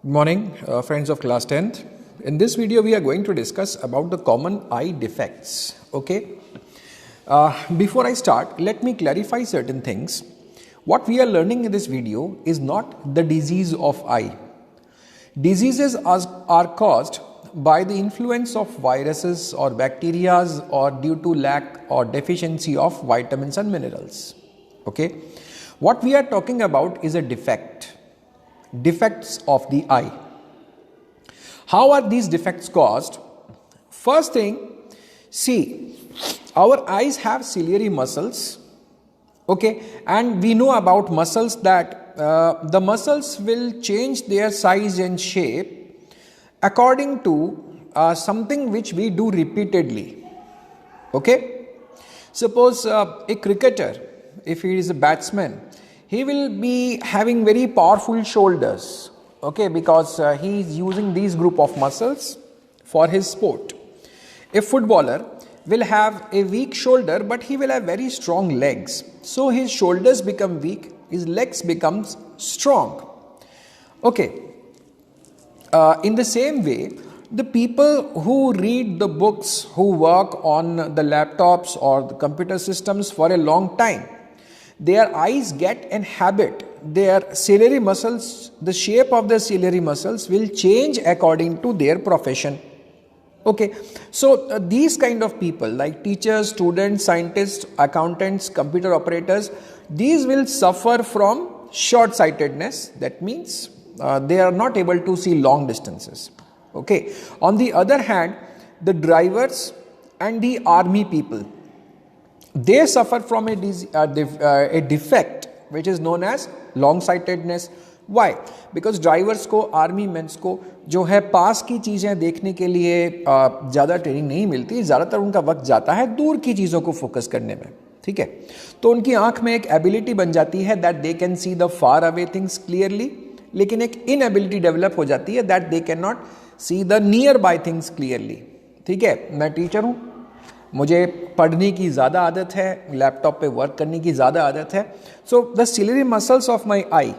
Good morning, friends of class 10th. In this video, we are going to discuss about the common eye defects. Okay. Before I start, let me clarify certain things. What we are learning in this video is not the disease of eye. Diseases are caused by the influence of viruses or bacteria or due to lack or deficiency of vitamins and minerals. Okay. What we are talking about is a defect. Defects of the eye. How are these defects caused? First thing, see, our eyes have ciliary muscles, okay, and we know about muscles that the muscles will change their size and shape according to something which we do repeatedly, okay. Suppose a cricketer, if he is a batsman, he will be having very powerful shoulders, okay, because he is using these group of muscles for his sport. A footballer will have a weak shoulder, but he will have very strong legs. So his shoulders become weak, his legs becomes strong. Okay. In the same way, the people who read the books, who work on the laptops or the computer systems for a long time, their eyes get an habit. Their ciliary muscles, the shape of the ciliary muscles will change according to their profession. Okay, so these kind of people like teachers, students, scientists, accountants, computer operators, these will suffer from short-sightedness. That means they are not able to see long distances. Okay, on the other hand, the drivers and the army people, they suffer from a defect which is known as long-sightedness. Why? Because drivers को, army mains को जो है पास की चीज़ें देखने के लिए ज़्यादा ट्रेनिंग नहीं मिलती, ज़्यादातर उनका वक्त जाता है दूर की चीज़ों को फोकस करने में, ठीक है. तो उनकी आंख में एक एबिलिटी बन जाती है that they can see the far away things clearly, लेकिन एक इनएबिलिटी डेवलप हो जाती है that they can not see the near by things clearly. ठीक है, मैं टीचर हूँ, मुझे पढ़ने की ज़्यादा आदत है, लैपटॉप पे वर्क करने की ज़्यादा आदत है. So the ciliary muscles of my eye,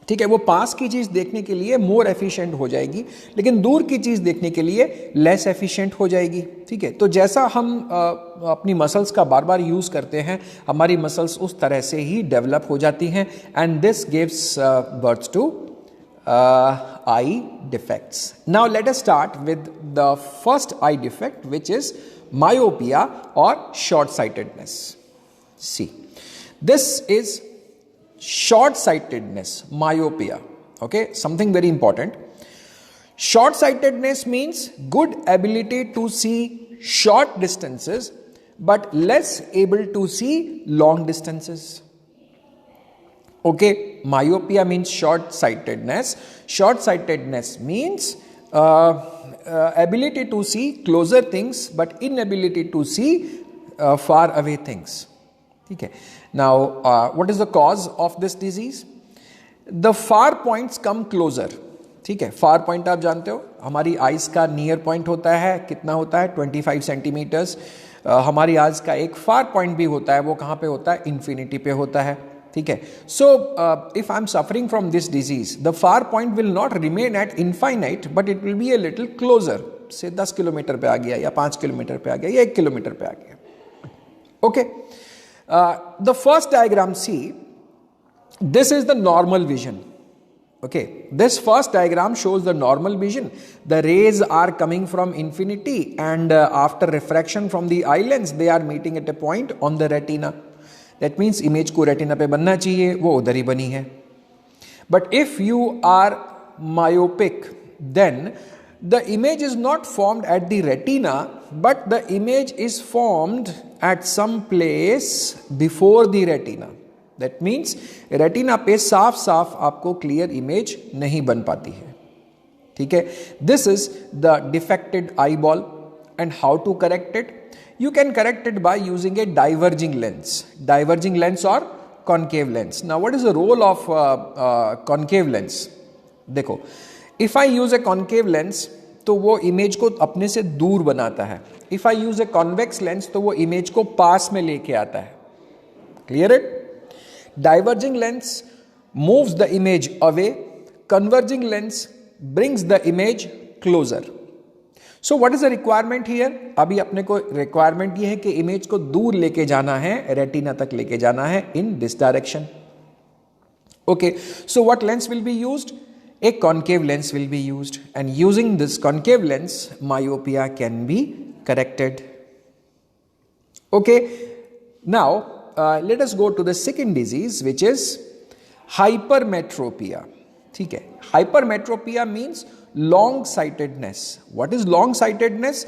ठीक है, वो पास की चीज़ देखने के लिए मोर एफिशिएंट हो जाएगी, लेकिन दूर की चीज़ देखने के लिए लेस एफिशिएंट हो जाएगी. ठीक है, तो जैसा हम अपनी मसल्स का बार बार यूज़ करते हैं, हमारी मसल्स उस तरह से ही डेवलप हो जाती हैं. And this gives birth to eye defects. Now let us start with the first eye defect, which is myopia or short-sightedness. See, this is short-sightedness, myopia. Okay, something very important. Short-sightedness means good ability to see short distances, but less able to see long distances. Okay, myopia means short-sightedness. Short-sightedness means ability to see closer things but inability to see far away things. Okay. Now, what is the cause of this disease? The far points come closer. ठीक है, far point आप जानते हो, हमारी eyes का near point होता है, कितना होता है 25 सेंटीमीटर्स. हमारी आइज का एक फार पॉइंट भी होता है, वो कहाँ पे होता है, इन्फिनिटी पे होता है. ठीक है, so if I am suffering from this disease, the far point will not remain at infinite, but it will be a little closer. से 10 किलोमीटर पे आ गया या 5 किलोमीटर पे आ गया या 1 किलोमीटर पे आ गया. Okay, the first diagram see, this is the normal vision. Okay, this first diagram shows the normal vision. The rays are coming from infinity and after refraction from the eye lens, they are meeting at a point on the retina. That means image को retina पे बनना चाहिए, वो उधर ही बनी है. But if you are myopic, then the image is not formed at the retina, but the image is formed at some place before the retina. That means retina पे साफ साफ आपको क्लियर इमेज नहीं बन पाती है. ठीक है, this is the defected eyeball. And how to correct it? You can correct it by using a diverging lens or concave lens. Now, what is the role of concave lens? देखो, if I use a concave lens, तो वो image को अपने से दूर बनाता है. If I use a convex lens, तो वो इमेज को पास में लेके आता है. Clear it? Diverging lens moves the image away, converging lens brings the image closer. So what is the requirement here? अभी अपने को requirement ये है कि image को दूर लेके जाना है, retina तक लेके जाना है in this direction. Okay, so what lens will be used? A concave lens will be used, and using this concave lens, myopia can be corrected. Okay, now let us go to the second disease, which is hypermetropia. ठीक है, hypermetropia means long sightedness. What is long sightedness?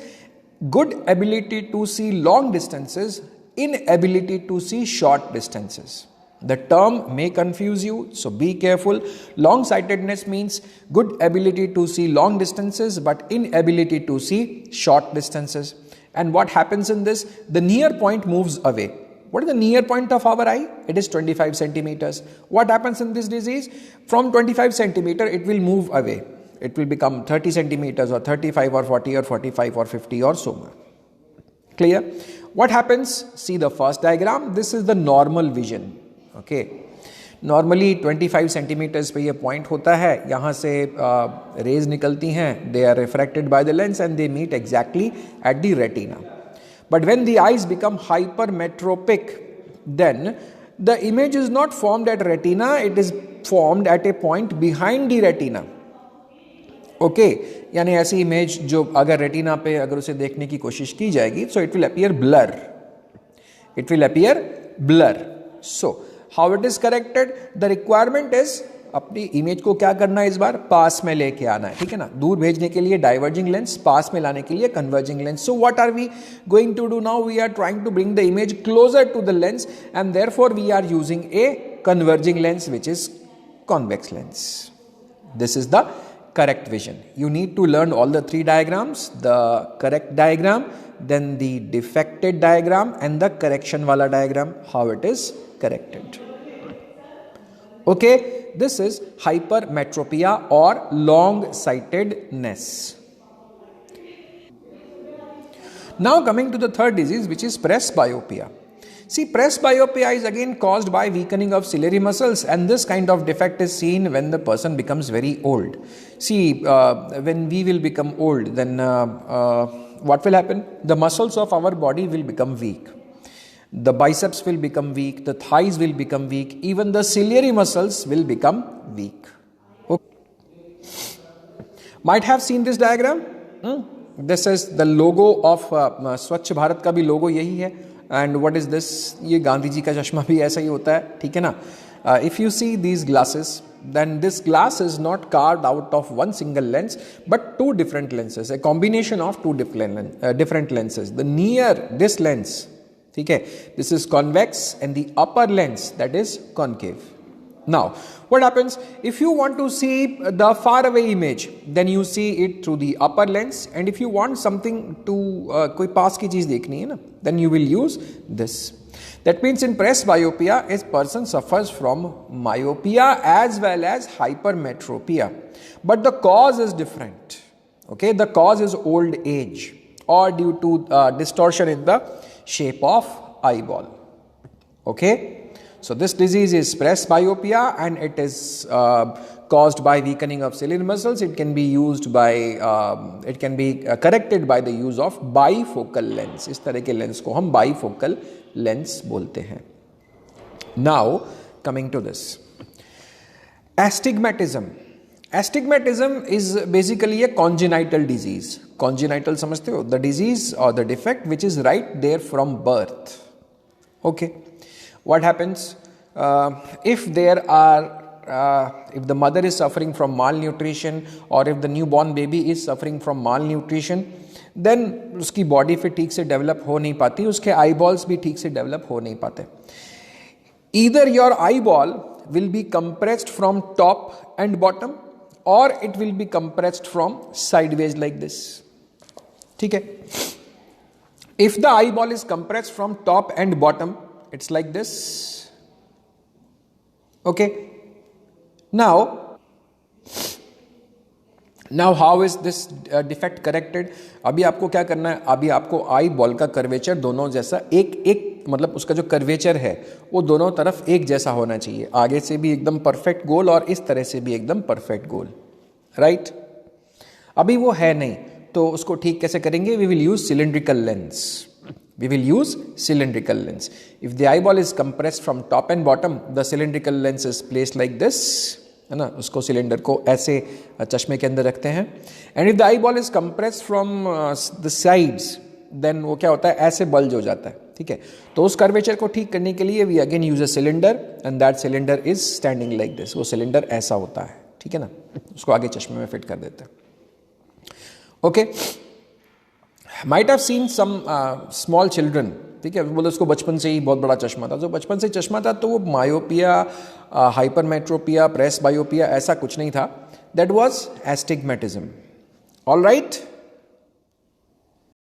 Good ability to see long distances, inability to see short distances. The term may confuse you, so be careful. Long sightedness means good ability to see long distances but inability to see short distances. And what happens in this? The near point moves away. What is the near point of our eye? It is 25 centimeters. What happens in this disease? From 25 centimeter, it will move away. It will become 30 centimeters or 35 or 40 or 45 or 50 or so more. Clear? What happens? See the first diagram. This is the normal vision. Okay. Normally 25 centimeters पे ये point होता है. यहाँ से rays निकलती हैं. They are refracted by the lens and they meet exactly at the retina. But when the eyes become hypermetropic, then the image is not formed at retina, it is formed at a point behind the retina. Okay, यानी ऐसी image जो अगर retina पे अगर उसे देखने की कोशिश की जाएगी, so it will appear blur. It will appear blur. So, how it is corrected? The requirement is अपनी इमेज को क्या करना है, इस बार पास में लेके आना है, ठीक है ना. दूर भेजने के लिए डाइवर्जिंग लेंस, पास में लाने के लिए converging lens. So what are we going to do now? We are trying to bring the image closer to the lens and therefore we are using a converging lens which is convex lens. This is the correct vision. You need to learn all the three diagrams, the correct diagram, then the defected diagram and the correction wala diagram, how it is corrected. Okay, this is hypermetropia or long sightedness. Now coming to the third disease, which is presbyopia. See, presbyopia is again caused by weakening of ciliary muscles, and this kind of defect is seen when the person becomes very old. See, when we will become old, then what will happen? The muscles of our body will become weak. The biceps will become weak, the thighs will become weak, even the ciliary muscles will become weak. Okay. Might have seen this diagram. This is the logo of स्वच्छ भारत का भी logo यही है. And what is this? ये गांधी जी का चश्मा भी ऐसा ही होता है, ठीक है ना. If you see these glasses, then this glass is not carved out of one single lens, but two different lenses, a combination of two different lenses. The near this lens, ठीक है, this is convex, and the upper lens, that is concave. Now, what happens if you want to see the far away image? Then you see it through the upper lens, and if you want something to कोई पास की चीज देखनी है ना, then you will use this. That means in presbyopia, a person suffers from myopia as well as hypermetropia, but the cause is different. Okay, the cause is old age or due to distortion in the shape of eyeball. Okay. So this disease is presbyopia, and it is caused by weakening of ciliary muscles. It can be used by, it can be corrected by the use of bifocal lens. इस तरह के lens को हम bifocal lens बोलते हैं. Now coming to this, astigmatism. Astigmatism is basically a congenital disease. Congenital समझते हो? The disease or the defect which is right there from birth. Okay. What happens if there are if the mother is suffering from malnutrition, or if the newborn baby is suffering from malnutrition, then उसकी body फिर ठीक से develop हो नहीं पाती, उसके eyeballs भी ठीक से develop हो नहीं पाते. Either your eyeball will be compressed from top and bottom, or it will be compressed from sideways like this. ठीक है. If the eyeball is compressed from top and bottom, it's like this. Okay. Now how is this defect corrected? अभी आपको क्या करना है? अभी आपको eye ball का कर्वेचर दोनों जैसा एक मतलब उसका जो कर्वेचर है वो दोनों तरफ एक जैसा होना चाहिए, आगे से भी एकदम परफेक्ट गोल और इस तरह से भी एकदम परफेक्ट गोल, राइट। अभी वो है नहीं, तो उसको ठीक कैसे करेंगे? We will use cylindrical lens, we will use cylindrical lens. If the eyeball is compressed from top and bottom, the cylindrical lens is placed like this, है ना, उसको सिलेंडर को ऐसे चश्मे के अंदर रखते हैं। And if the eyeball is compressed from the sides, then वो क्या होता है, ऐसे बल्ज हो जाता है, ठीक है। तो उस कर्वेचर को ठीक करने के लिए we again use a cylinder and that cylinder is standing like this, वो सिलेंडर ऐसा होता है, ठीक है ना। उसको आगे चश्मे में फिट कर देते हैं। Okay, might have seen some small children, ठीक है, बोले उसको बचपन से ही बहुत बड़ा चश्मा था। जो बचपन से चश्मा था तो वो मायोपिया, हाइपरमेट्रोपिया, प्रेस बायोपिया ऐसा कुछ नहीं था, that was astigmatism. All right,